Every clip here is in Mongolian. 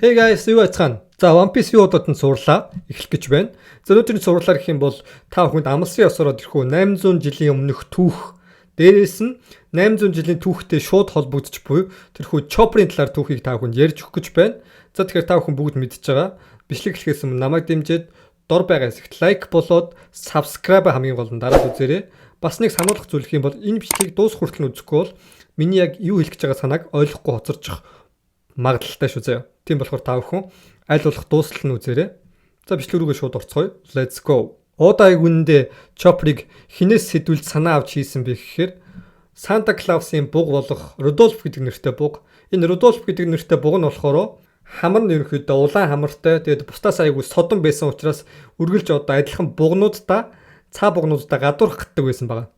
Hey guys, юу байцгаана? За One Piece юу удаад нь сурлаа эхлэх гэж байна. За өнөөдрийн сурлаар гэх юм бол та бүхэнд амлсан ёсоор тэрхүү 800 жилийн өмнөх түүх, дээрээс нь 800 жилийн түүхтэй шууд холбогдож буй тэрхүү Chopper-ийн талаар түүхийг та бүхэнд ярьж өгөх гэж байна. За тэгэхээр та бүхэн бүгд мэдж байгаа. Бичлэг эхлэхээс өмнө намайг дэмжиж дор байгаа хэсэгт лайк болоод subscribe хамгийн гол нь дараад үзээрэй. Бас нэг сануулгах зүйл гэх юм бол энэ бичлэгийг дуус хүртэл нь үзэхгүй бол миний яг юу хэлэх гэж байгаа санааг ойлгохгүй хоцорчих магадaltaй шүү заяа. Тийм болохоор та бүхэн аль болох дуустал нь үзээрэй. За бичлэг рүүгээ шууд орцгоё. Let's go. Одааг үнэндээ Chopper-ыг хинээс сэдвүүлж санаа авч хийсэн бэ гэхээр Санта Клаусын буг болох Рудольф гэдэг нэртэй буг. Энэ Рудольф гэдэг нэртэй буг нь болохоор хамар нь ерөнхийдөө улаан хамартай. Тэгээд бусдаас айгүй содон байсан учраас үргэлж одоо адилхан бугнуудаа цаа бугнуудаа гадуурх гэдэг байсан байгаа.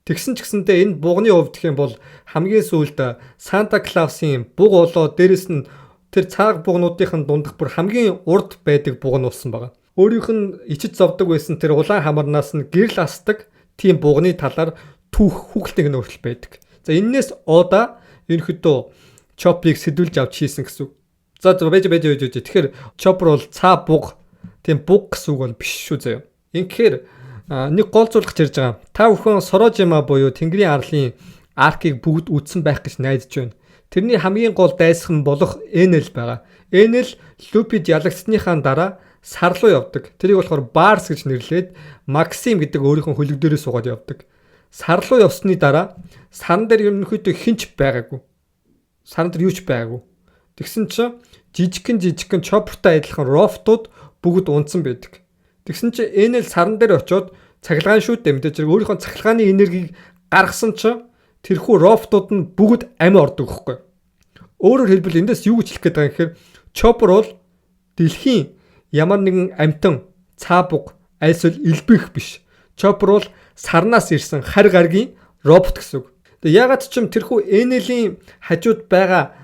Тэгсэн ч гэсэндээ энэ бугны хувьд гэх юм бол хамгийн сүүлд Санта Клаусын буг болоо дээрэс нь тэр цааг бугнуудын дундах бүр хамгийн урд байдаг буг нь болсон байгаа. Өөрийнх нь ичиж зовдөг байсан тэр улаан хамарнаас нь гэрэл асдаг тийм бугны талаар түүх хүүхэлтэй нөхцөл байдаг. За энээс Ода ерөнхийдөө Chopper-ыг сэдвүүлж авч хийсэн гэсэн. За байж. Тэгэхээр Chopper бол цаа буг тийм буг гэсэн үг бол биш шүү заяа. Ингэхээр нэг гол зүйлх ярьж байгаа. Та бүхэн Сорожима буюу Тэнгэрийн арлын аркийг бүгд үзсэн байх гэж найдаж байна. Тэрний хамгийн гол дайсах нь болох Enel байгаа. Enel Luffy-д ялагдсныхаа дараа сар руу явдаг. Тэрийг болохоор Bars гэж нэрлээд Maxim гэдэг өөрийнхөө хөлөг дээрээ суугаад явдаг. Сар руу явсны дараа сарн дээр ерөнхийдөө хинч байгаагүй. Сарн дээр юу ч байгаагүй. Тэгсэн чинь жижигхэн Chopper-тай адилхан Roft-ууд бүгд унтсан байдаг. Тэгсэн чинь Enel сарн дээр очиод цахилгаан шүүд мэдээж өөрийнхөө цахилгааны энергийг гаргасан чинь тэрхүү Roft-ууд нь бүгд амь ордог хөхгүй. Өөрөөр хэлбэл эндээс юу гэж хэлэх гээд байгаа юм гэхээр Chopper бол дэлхийн ямар нэгэн амьтан цаабуг альсвал элбэх биш. Chopper бол сарнаас ирсэн харь гаргийн робот гэсэн үг. Тэгээ ягаад ч юм тэрхүү Enel-ийн хажууд байгаа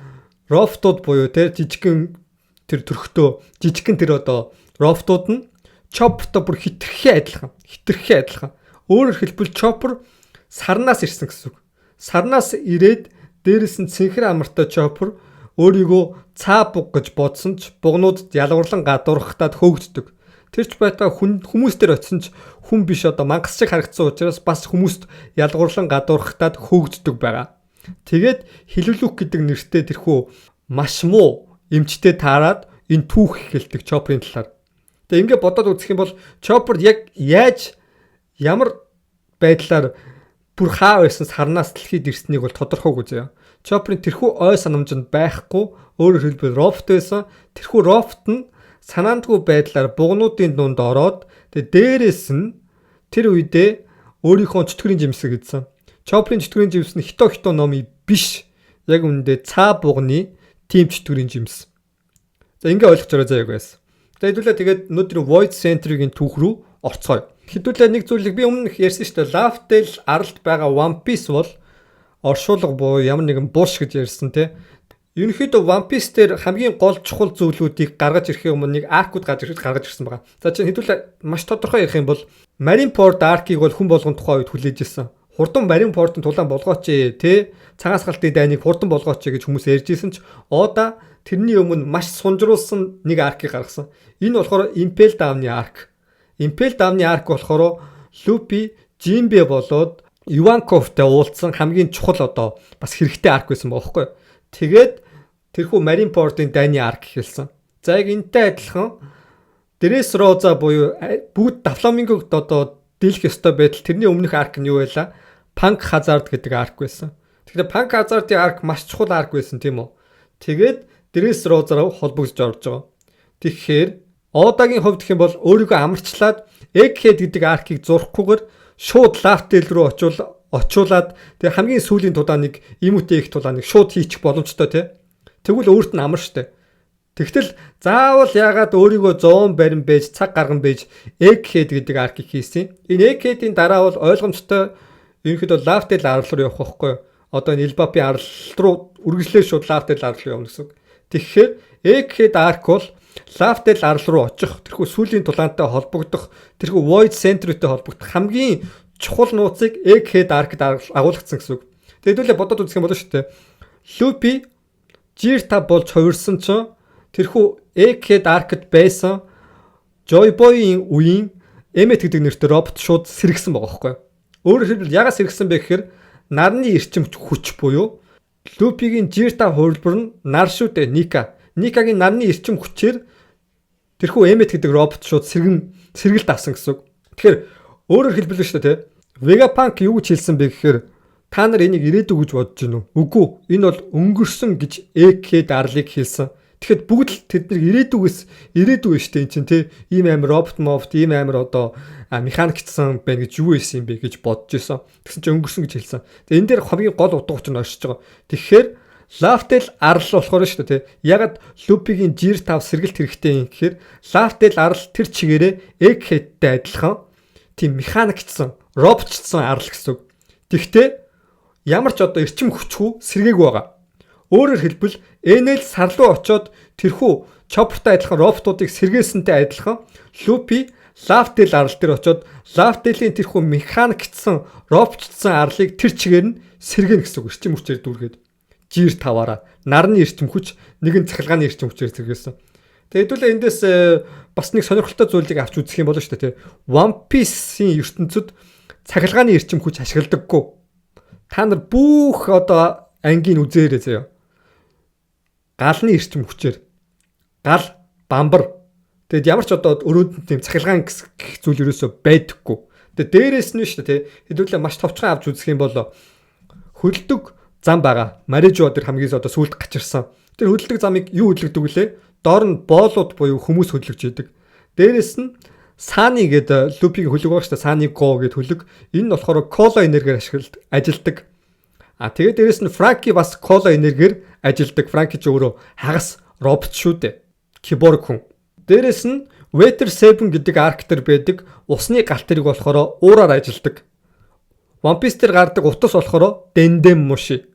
Roft-ууд буюу тэр жижигхэн тэр төрхтөө жижигхэн тэр одоо Roft-ууд нь Chopper-тай бүр хитрхээ адилхан. Өөрөөр хэлбэл Chopper сарнаас ирсэн гэсэн үг. Сарнаас ирээд дээрэс нь цэнхэр амартай Chopper өөрийгөө цаа буг гэж бодсон ч бугнуудад ялгуурлан гадуурхтаад хөөгддөг. Тэрч байтаа хүмүүс дээр очисон ч хүн биш одоо мангас шиг харагдсан учраас бас хүмүүст ялгуурлан гадуурхтаад хөөгддөг байгаа. Тэгээд Хилүлүк гэдэг нэртэй тэрхүү маш муу эмчтэй таарад энэ түүх эхэлдэг Chopper-ийн талаар. Тэгээ ингээд бодоод үзэх юм бол Chopper яг яаж ямар байдлаар бүр хаа байсан сарнаас дэлхийд ирснийг бол тодорхойгүй заяа. Chopper-ийн тэрхүү ой санамжинд байхгүй өөрөөр хэлбэл Roft байсан. Тэрхүү Roft нь санаандгүй байдлаар бугнуудын дунд ороод тэгээ дээрээс нь тэр үедээ өөрийнхөө чөтгөрийн жимсэг гэдсэн. Chopper-ийн чөтгөрийн жимс нь хито номи биш. Яг үүндээ цаа бугны тим чөтгөрийн жимс. За ингээ ойлгож байгаа заяаг байсан. Тэгээд өнөөдрийн Void Century-гийн түүх рүү орцгоё. Хэдүүлээ нэг зүйлийг би өмнө ярьсан шүү дээ. Laugh-Tale аралд байгаа One Piece бол оршуулга буюу ямар нэгэн буш гэж ярьсан те. Ерөнхийдөө One Piece дээр хамгийн гол чухал зүйлүүдийг гаргаж ирэхээ өмнө нэг аркууд гаргаж ирсэн байгаа. За чинь хэдүүлээ маш тодорхой ярих юм бол Marineford аркийг бол хүн болгон тухайн үед хүлээж ирсэн. Хурдан Marineford-ын тулаан болгооч те. Цагаас галтын дайныг хурдан болгооч гэж хүмүүс ярьж ирсэн ч Oda тэрний өмнө маш сунжруулсан нэг аркийг гаргасан. Энэ болохоор Impel Down-ы арк. Impel Down-ы арк болохоор Luffy, Jinbe болоод Ivankov-тай уулзсан хамгийн чухал одоо бас хэрэгтэй арк байсан бохоггүй. Тэгээд тэрхүү Marineford-ын дайны арк эхэлсэн. За яг энэтэй адилхан Dressrosa буюу бүгд Doflamingo-г одоо дийлэх ёстой байтал тэрний өмнөх арк нь юу байлаа? Punk Hazard гэдэг арк байсан. Тэгэхээр Punk Hazard-ын арк маш чухал арк байсан тийм үү? Тэгээд Dressrosa-руу холбогдож орж байгаа. Тэгэхээр Одагийн хувьд гэх юм бол өөрийгөө амарчлаад Egghead гэдэг аркийг зурхгүйгээр шууд Laugh-Tale руу очиулаад тэгээ хамгийн сүүлийн тулааныг Emote их тулааныг шууд хийчих боломжтой тий. Тэгвэл өөрт нь амар штэ. Тэгтэл заавал яагаад өөрийгөө 100 барин байж цаг гарган байж Egghead гэдэг аркийг хийсэн. Энэ Egghead-ийн дараа бол ойлгомжтой ерөнхийдөө Laugh-Tale арал руу явах байхгүй. Одоо энэ Elbap-ийн арал руу үргэлжлээ шууд Laugh-Tale арал руу явна гэсэн. Тэгэхээр Egghead арк бол Laugh-Tale арал руу очих тэрхүү сүүлийн тулаантай холбогдох тэрхүү Void Century-тэй холбогдох хамгийн чухал нууцыг Egghead аркд агуулгацсан гэсэн үг. Тэгээд хэдүүлээ бодоод үзэх юм болно шүү дээ. Luffy Jirta болж хувирсан чинь тэрхүү Egghead Arc-д байсан Joy Boy-ийн үеийн Emmet гэдэг нэртэй робот шууд сэргсэн байгаа байхгүй. Өөрөөр хэлбэл ягаад сэргсэн бэ гэхээр нарны эрчим хүч буюу Luffy-гийн Jirta хувилбар нь нар шүү дээ, Nika. Nika-гийн нарны эрчим хүчээр тэрхүү Emmet гэдэг робот шууд сэргэлт авсан гэсэн үг. Тэгэхээр өөрөөр хэлбэл шүү дээ, Vegapunk юу гэж хэлсэн бэ гэхээр та нар энийг ирээдүй гэж бодож байна уу? Үгүй. Энэ бол өнгөрсөн гэж Egghead Arc-ыг хэлсэн. Тэгэхэд бүгд л тэд нар ирээдүй штэ эн чинь тий ийм амар робот ийм амар одоо механикчсан байна гэж юу ийсэн юм бэ гэж бодож исэн. Тэгсэн чинь өнгөрсөн гэж хэлсэн. Тэгээ энэ дээр хамгийн гол утга учир нь оршиж байгаа. Тэгэхээр Laftel Arl болохоор штэ тий ягаад Luffy-гийн Jirta сэргэлт хэрэгтэй юм гэхээр Laftel Arl тэр чигээрээ Egghead-тэй адилхан тийм механикчсан роботчсан Arl гэсэн үг. Тэгвэл ямар ч одоо эрчим хүчгүй сэргээгүй байгаа. Өөрөөр хэлбэл Enel сар руу очоод тэрхүү Chopper-тай адилхан роботуудыг сэргээсэнтэй адилхан Luffy Laftel Arl дээр очоод Laftel-ийн тэрхүү механикчсан роботчсан Arl-ыг тэр чигээр нь сэргэнэ гэсэн үг. Эрчим хүчээр дүүргээд Jirta-ваараа нарны эрчим хүч нэгэн цахилгааны эрчим хүчээр сэргээсэн. Тэгээд хэдүүлээ эндээс бас нэг сонирхолтой зүйлийг авч үзэх юм болно шүү дээ. One Piece-ийн ертөнцид цахилгааны эрчим хүч ашигладаггүй. Та нар бүх одоо ангийн үзээрэй заяа. Галны эрчим хүчээр гал бамбар тэгэд ямар ч одоо өрөөнд тийм цахилгаан гэх зүйл ерөөсөө байдаггүй. Тэгээд дээрээс нь шүү дээ хэдүүлээ маш товчхон авч үзэх юм бол хөлдөг зам байгаа. Марижо дээр хамгийн одоо сүлд гачирсан. Тэр хөлдөг замыг юу хөдлөгдөг вүлээ? Доор нь боолууд буюу хүмүүс хөдлөж идэг. Дээрээс нь Сани гэдэг Luffy-гийн хөлөг байгаа шүү дээ. Sani Go гэдэг хөлөг. Энэ нь болохоор кола энергиэр ажилдаг. Тэгээд дээрэс нь Franky бас кола энергиэр ажилдаг. Franky ч өөрөө хагас робот шүү дээ. Киборг хүн. Дээрэс нь Water 7 гэдэг арктер байдаг. Усны галтрыг болохоор уураар ажилдаг. One Piece дээр гардаг утас болохоор Dendem Mushi.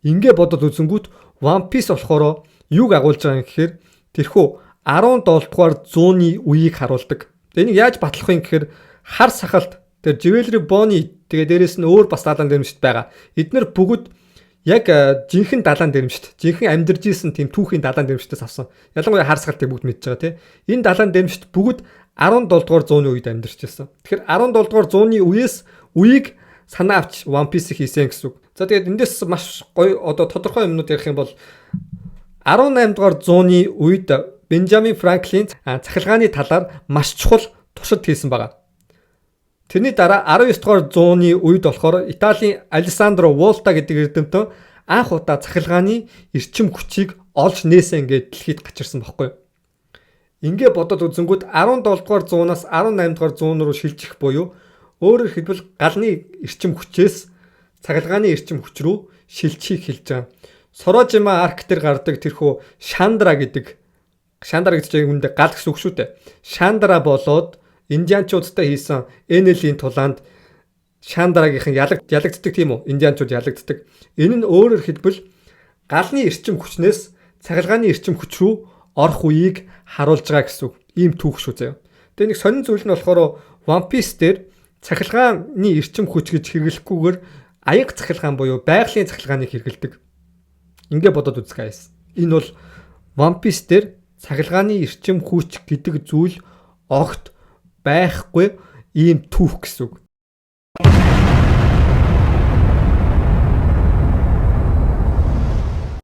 Ингээ бодоод үзэнгүүт One Piece болохоор юуг агуулж байгаа юм гэхээр тэрхүү 17 дугаар зууны үеийг харуулдаг. Энийг яаж батлах юм гэхээр хар сахалт тэр Jewelry Bonnie тэгээ дээрэс нь өөр бас далайн дэрэмшит байгаа. Эднэр бүгд яг жинхэнэ далайн дэрэмшит, жинхэнэ амьдарж исэн тийм түүхийн далайн дэрэмшитээс авсан. Ялангуяа хар сахалтыг бүгд мэдж байгаа тийм. Энэ далайн дэрэмшит бүгд 17 дугаар зууны үед амьдарч байсан. Тэгэхээр 17 дугаар зууны үеийг санаа авч One Piece хийсэн гэсэн үг. За тэгээд эндээс маш гоё одоо тодорхой юмнууд ярих юм бол 18 дугаар зууны үед Benjamin Franklin цахилгааны талаар маш чухал туршилт хийсэн байгаа. Тэрний дараа 19 дугаар зууны үед болохоор Италийн Алессандро Волта гэдэг эрдэмтэн анх удаа цахилгааны эрчим хүчийг олж нээсэн гэж дэлхийд гачирсан байхгүй юу? Ингээ бодоод үзэнгүүт 17 дугаар зуунаас 18 дугаар зуун руу шилжих буюу өөрөөр хэлбэл галны эрчим хүчээс цахилгааны эрчим хүч рүү шилжихийг хэлж байгаа. Sorojima Arc дээр гардаг тэрхүү Chandra гэдэг чинь үүндээ гал гэсэн үг шүү дээ. Chandra болоод Индианчуудтай хийсэн Enel-ийн тулаанд Chandra-гийнхан ялагддаг тийм үү? Индианчууд ялагддаг. Энэ нь өөрөөр хэлбэл галны эрчим хүчнээс цахилгааны эрчим хүч рүү орох үеийг харуулж байгаа гэсэн үг. Ийм түүх шүү заяа. Тэгээ нэг сонин зүйл нь болохоор One Piece дээр цахилгааны эрчим хүч гэж хэрэглэхгүйгээр аяга цахилгаан буюу байгалийн цахилгааныг хэрэглэдэг. Ингээ бодоод үзэх guys. Энэ бол One Piece дээр цахилгааны эрчим хүч гэдэг зүйл огт байхгүй ийм түүх гэсэн үг.